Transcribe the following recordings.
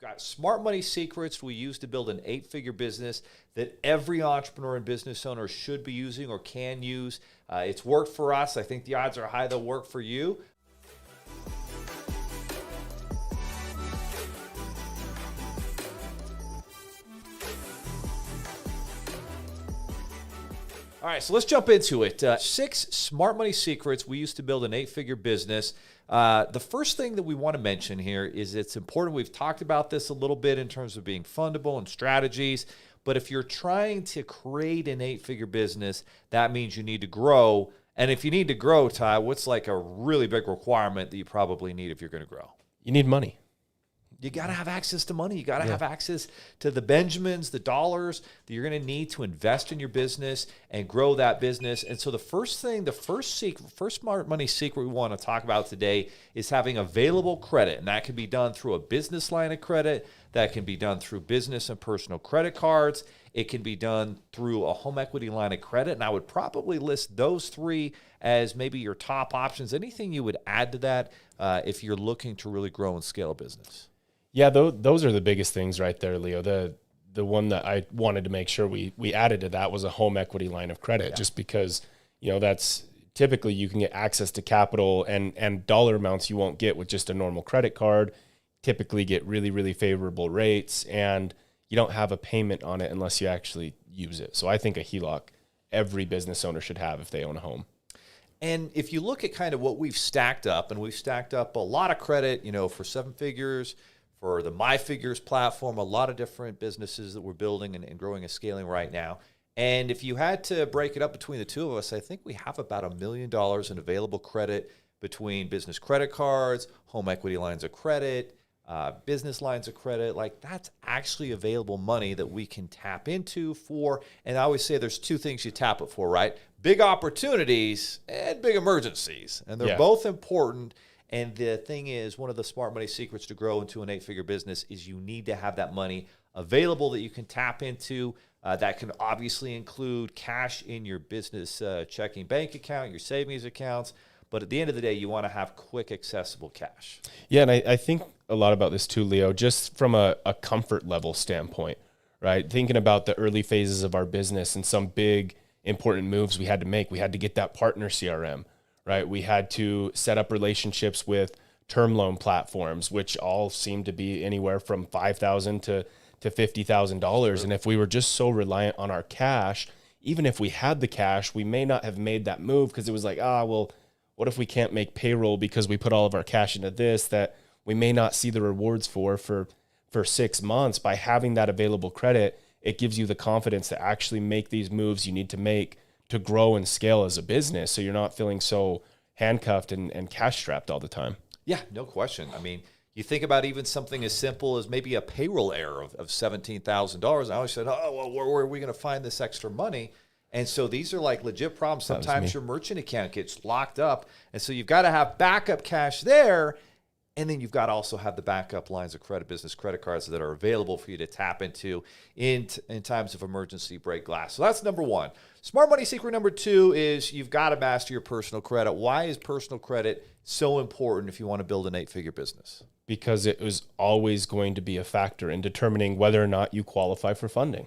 We've got smart money secrets we use to build an 8-figure business that every entrepreneur and business owner should be using or can use. It's worked for us. I think the odds are high they'll work for you. All right, so let's jump into it. 6 smart money secrets we used to build an 8-figure business. The first thing that we want to mention here is it's important. We've talked about this a little bit in terms of being fundable and strategies. But if you're trying to create an 8-figure business, that means you need to grow. And if you need to grow, Ty, what's like a really big requirement that you probably need if you're going to grow? You need money. You got to have access to money. You got to have access to the Benjamins, the dollars that you're going to need to invest in your business and grow that business. And so the first smart money secret we want to talk about today is having available credit. And that can be done through a business line of credit. That can be done through business and personal credit cards. It can be done through a home equity line of credit. And I would probably list those 3 as maybe your top options. Anything you would add to that if you're looking to really grow and scale a business? Yeah, those are the biggest things right there, Leo. The one that I wanted to make sure we added to that was a home equity line of credit, just because, that's typically you can get access to capital and dollar amounts you won't get with just a normal credit card. Typically get really, really favorable rates, and you don't have a payment on it unless you actually use it. So I think a HELOC every business owner should have if they own a home. And if you look at kind of what we've stacked up, and we've stacked up a lot of credit, for 7 figures, for the My Figures platform, a lot of different businesses that we're building and growing and scaling right now. And if you had to break it up between the two of us, I think we have about $1 million in available credit between business credit cards, home equity lines of credit, business lines of credit. Like, that's actually available money that we can tap into for, and I always say there's 2 things you tap it for, right? Big opportunities and big emergencies. And they're both important. And the thing is, one of the smart money secrets to grow into an 8-figure business is you need to have that money available that you can tap into. That can obviously include cash in your business checking bank account, your savings accounts. But at the end of the day, you want to have quick, accessible cash. Yeah, and I think a lot about this too, Leo, just from a comfort level standpoint, right? Thinking about the early phases of our business and some big, important moves we had to make. We had to get that partner CRM. Right, we had to set up relationships with term loan platforms, which all seem to be anywhere from $5,000 to $50,000. And if we were just so reliant on our cash, even if we had the cash, we may not have made that move because it was like, well, what if we can't make payroll because we put all of our cash into this that we may not see the rewards for 6 months? By having that available credit, it gives you the confidence to actually make these moves you need to make to grow and scale as a business, so you're not feeling so handcuffed and cash strapped all the time. Yeah, no question. I mean, you think about even something as simple as maybe a payroll error of $17,000. I always said, where are we going to find this extra money? And so these are like legit problems. Sometimes your merchant account gets locked up, and so you've got to have backup cash there. And then you've got to also have the backup lines of credit, business credit cards that are available for you to tap into in times of emergency, break glass. So that's number 1. Smart money secret number 2 is you've got to master your personal credit. Why is personal credit so important if you want to build an 8-figure business? Because it was always going to be a factor in determining whether or not you qualify for funding,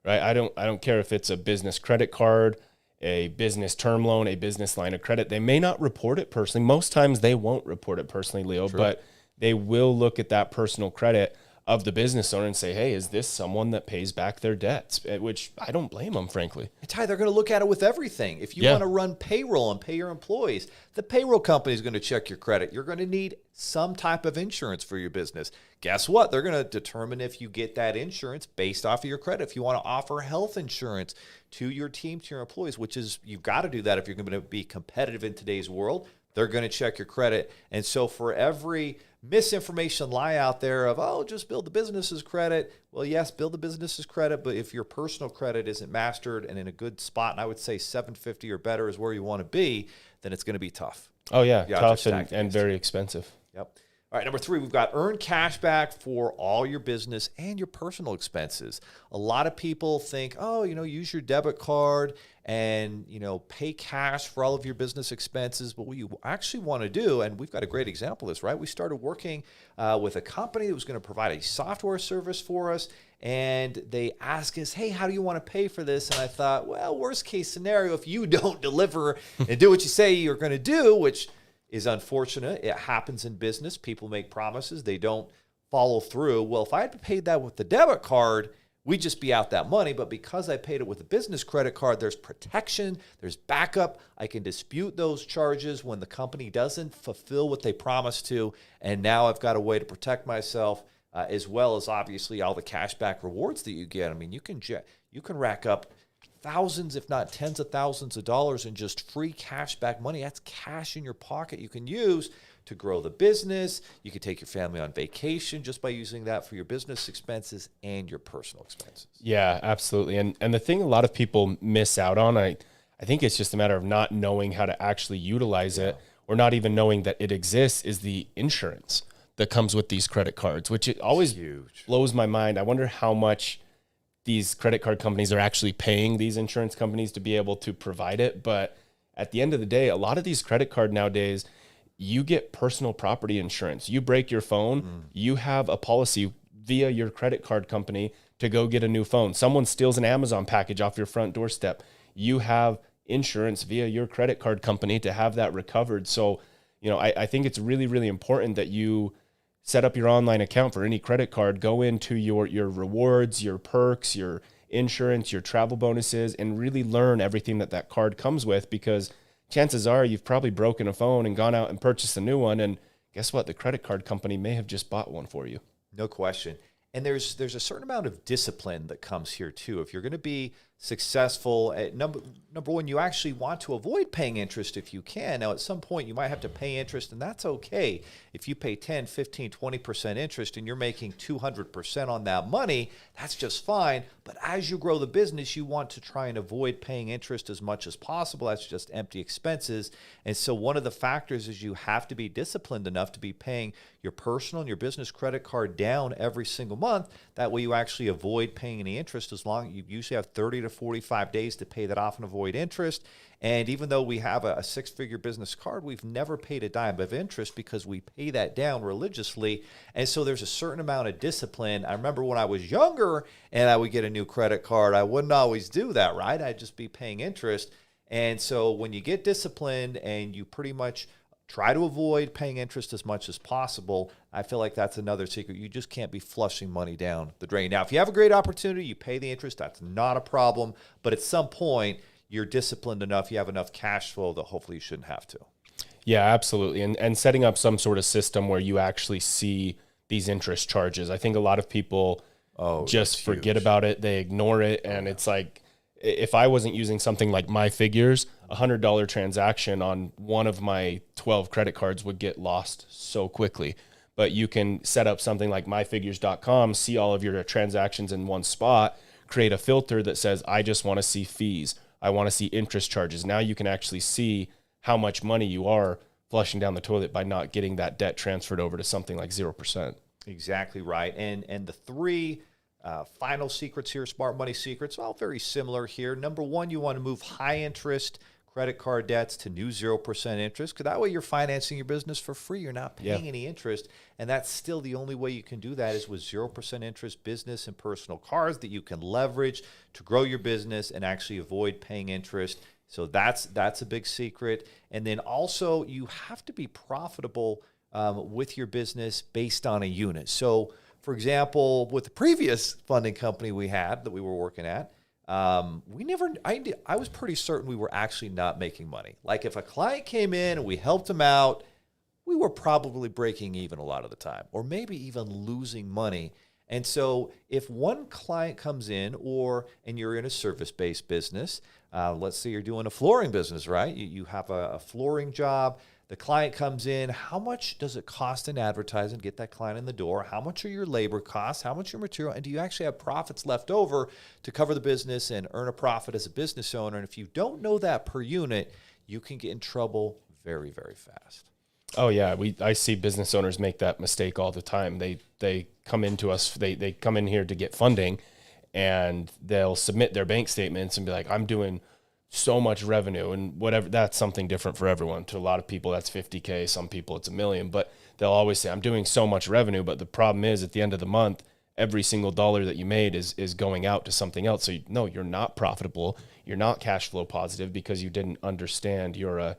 right? I don't care if it's a business credit card, a business term loan, a business line of credit. They may not report it personally. Most times they won't report it personally, Leo, but they will look at that personal credit of the business owner and say, hey, is this someone that pays back their debts? Which I don't blame them, frankly. Ty, they're going to look at it with everything. If you want to run payroll and pay your employees, the payroll company is going to check your credit. You're going to need some type of insurance for your business. Guess what? They're going to determine if you get that insurance based off of your credit. If you want to offer health insurance to your team, to your employees, which is, you've got to do that if you're going to be competitive in today's world, they're going to check your credit. And so for every misinformation lie out there of, just build the business's credit. Well, yes, build the business's credit, but if your personal credit isn't mastered and in a good spot, and I would say 750 or better is where you want to be, then it's going to be tough. Oh, yeah, tough and very expensive. Yep. All right, number 3, we've got earn cash back for all your business and your personal expenses. A lot of people think, oh, use your debit card and, pay cash for all of your business expenses. But what you actually want to do, and we've got a great example of this, right? We started working with a company that was going to provide a software service for us. And they asked us, hey, how do you want to pay for this? And I thought, well, worst case scenario, if you don't deliver and do what you say you're going to do, which is unfortunate. It happens in business. People make promises. They don't follow through. Well, if I had paid that with the debit card, we'd just be out that money. But because I paid it with a business credit card, there's protection, there's backup. I can dispute those charges when the company doesn't fulfill what they promised to. And now I've got a way to protect myself, as well as obviously all the cashback rewards that you get. I mean, you can rack up thousands, if not tens of thousands of dollars in just free cash back money. That's cash in your pocket you can use to grow the business. You can take your family on vacation just by using that for your business expenses and your personal expenses. Yeah, absolutely. And the thing a lot of people miss out on, I think it's just a matter of not knowing how to actually utilize it, or not even knowing that it exists, is the insurance that comes with these credit cards, which it always blows my mind. I wonder how much these credit card companies are actually paying these insurance companies to be able to provide it. But at the end of the day, a lot of these credit card nowadays, you get personal property insurance. You break your phone, you have a policy via your credit card company to go get a new phone. Someone steals an Amazon package off your front doorstep. You have insurance via your credit card company to have that recovered. So, I think it's really, really important that you set up your online account for any credit card, go into your rewards, your perks, your insurance, your travel bonuses, and really learn everything that card comes with, because chances are you've probably broken a phone and gone out and purchased a new one. And guess what? The credit card company may have just bought one for you. No question. And there's a certain amount of discipline that comes here too. If you're going to be successful at number one, you actually want to avoid paying interest if you can. Now, at some point you might have to pay interest, and that's okay. If you pay 10, 15, 20% interest and you're making 200% on that money, that's just fine. But as you grow the business, you want to try and avoid paying interest as much as possible. That's just empty expenses. And so one of the factors is you have to be disciplined enough to be paying your personal and your business credit card down every single month. That way you actually avoid paying any interest, as long as you usually have 30 to 45 days to pay that off and avoid interest. And even though we have a six-figure business card, we've never paid a dime of interest because we pay that down religiously. And so there's a certain amount of discipline. I remember when I was younger and I would get a new credit card, I wouldn't always do that, right? I'd just be paying interest. And so when you get disciplined and you pretty much try to avoid paying interest as much as possible, I feel like that's another secret. You just can't be flushing money down the drain. Now, if you have a great opportunity, you pay the interest, that's not a problem. But at some point, you're disciplined enough, you have enough cash flow that hopefully you shouldn't have to. Yeah, absolutely. And setting up some sort of system where you actually see these interest charges. I think a lot of people just forget about it. They ignore it. And it's like, if I wasn't using something like My Figures, $100 transaction on one of my 12 credit cards would get lost so quickly. But you can set up something like myfigures.com, see all of your transactions in one spot, create a filter that says, I just want to see fees. I want to see interest charges. Now you can actually see how much money you are flushing down the toilet by not getting that debt transferred over to something like 0%. Exactly right. And the three final secrets here, smart money secrets, all very similar here. Number one, you want to move high interest credit card debts to new 0% interest, because that way you're financing your business for free. You're not paying any interest. And that's still the only way you can do that, is with 0% interest business and personal cards that you can leverage to grow your business and actually avoid paying interest. So that's a big secret. And then also you have to be profitable with your business based on a unit. So for example, with the previous funding company we had that we were working at, I was pretty certain we were actually not making money. Like if a client came in and we helped them out, we were probably breaking even a lot of the time, or maybe even losing money. And so if one client comes in, and you're in a service-based business, let's say you're doing a flooring business, right? You have a flooring job. The client comes in. How much does it cost in advertising to get that client in the door? How much are your labor costs? How much are your material? And do you actually have profits left over to cover the business and earn a profit as a business owner? And if you don't know that per unit, you can get in trouble very, very fast. Oh yeah, I see business owners make that mistake all the time. They come into us, they come in here to get funding, and they'll submit their bank statements and be like, I'm doing so much revenue and whatever. That's something different for everyone. To a lot of people, that's 50K. Some people, it's $1 million. But they'll always say, I'm doing so much revenue. But the problem is, at the end of the month, every single dollar that you made is going out to something else. So no, you're not profitable. You're not cash flow positive because you didn't understand your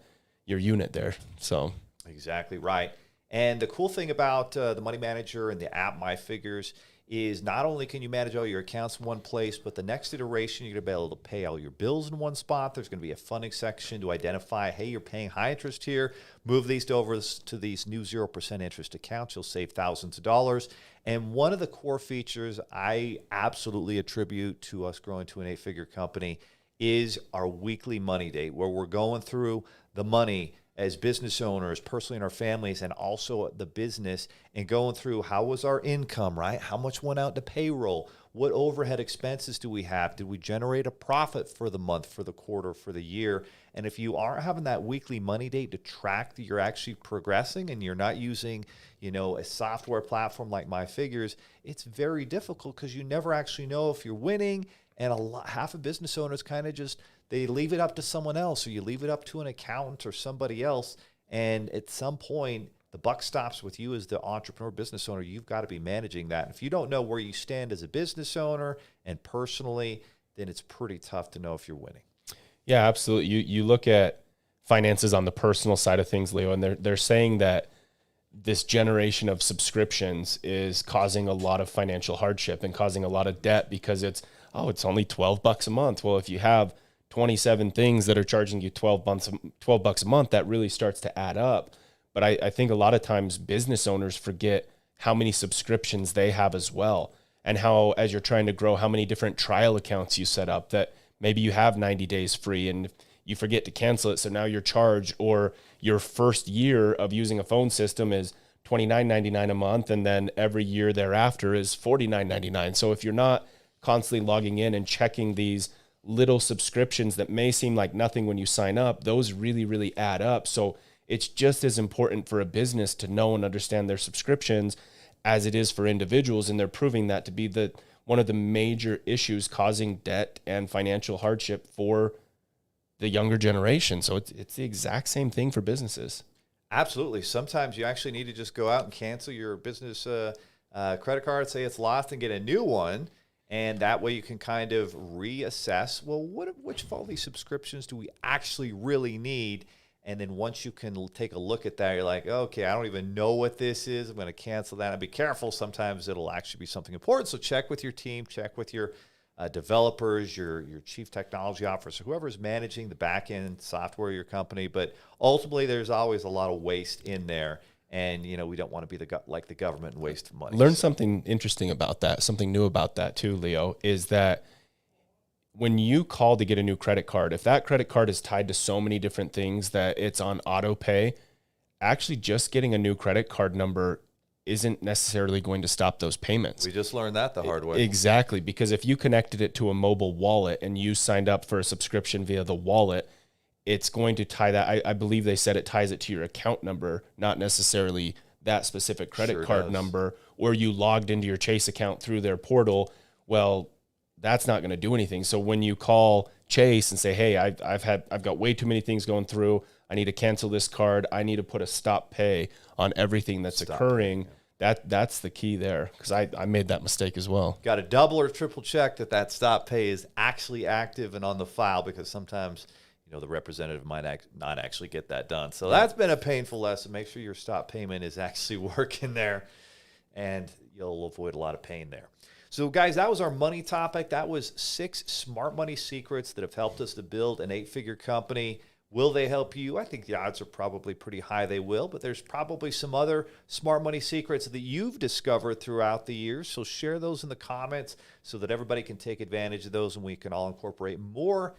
unit there. So exactly right. And the cool thing about the Money Manager and the app My Figures is not only can you manage all your accounts in one place, but the next iteration, you're going to be able to pay all your bills in one spot. There's going to be a funding section to identify, hey, you're paying high interest here. Move these to these new 0% interest accounts. You'll save thousands of dollars. And one of the core features I absolutely attribute to us growing to an 8-figure company is our weekly money date, where we're going through the money as business owners, personally in our families, and also the business, and going through how was our income, right? How much went out to payroll? What overhead expenses do we have? Did we generate a profit for the month, for the quarter, for the year? And if you aren't having that weekly money date to track that you're actually progressing and you're not using, a software platform like My Figures, it's very difficult because you never actually know if you're winning. And half of business owners kind of just, they leave it up to someone else, or you leave it up to an accountant or somebody else. And at some point, the buck stops with you as the entrepreneur business owner. You've got to be managing that. And if you don't know where you stand as a business owner and personally, then it's pretty tough to know if you're winning. yeah, absolutely. You look at finances on the personal side of things, Leo, and they're saying that this generation of subscriptions is causing a lot of financial hardship and causing a lot of debt because it's only $12 a month. Well, if you have 27 things that are charging you $12 a month, that really starts to add up. But I think a lot of times business owners forget how many subscriptions they have as well. And how, as you're trying to grow, how many different trial accounts you set up, that maybe you have 90 days free and you forget to cancel it. So now you're charged, or your first year of using a phone system is $29.99 a month. And then every year thereafter is $49.99. So if you're not constantly logging in and checking these little subscriptions that may seem like nothing when you sign up, those really, really add up. So it's just as important for a business to know and understand their subscriptions as it is for individuals. And they're proving that to be one of the major issues causing debt and financial hardship for the younger generation. So it's the exact same thing for businesses. Absolutely. Sometimes you actually need to just go out and cancel your business credit card, say it's lost, and get a new one. And that way you can kind of reassess, well, which of all these subscriptions do we actually really need? And then once you can take a look at that, you're like, okay, I don't even know what this is. I'm going to cancel that. And be careful. Sometimes it'll actually be something important. So check with your team, check with your developers, your chief technology officer, whoever's managing the back-end software of your company. But ultimately, there's always a lot of waste in there. And, we don't want to be like the government and waste money. Learn something interesting about that, something new about that too, Leo, is that when you call to get a new credit card, if that credit card is tied to so many different things that it's on auto pay, actually just getting a new credit card number isn't necessarily going to stop those payments. We just learned that the hard way. Exactly, because if you connected it to a mobile wallet and you signed up for a subscription via the wallet, it's going to tie that. I believe they said it ties it to your account number, not necessarily that specific credit card number, or you logged into your Chase account through their portal. Well, that's not going to do anything. So when you call Chase and say, hey, I've got way too many things going through, I need to cancel this card, I need to put a stop pay on everything that's occurring. That's the key there, because I made that mistake as well. Got to double or triple check that stop pay is actually active and on the file, because sometimes the representative might not actually get that done. So that's been a painful lesson. Make sure your stop payment is actually working there, and you'll avoid a lot of pain there. So guys, that was our money topic. That was 6 smart money secrets that have helped us to build an 8-figure company. Will they help you? I think the odds are probably pretty high they will, but there's probably some other smart money secrets that you've discovered throughout the years. So share those in the comments so that everybody can take advantage of those and we can all incorporate more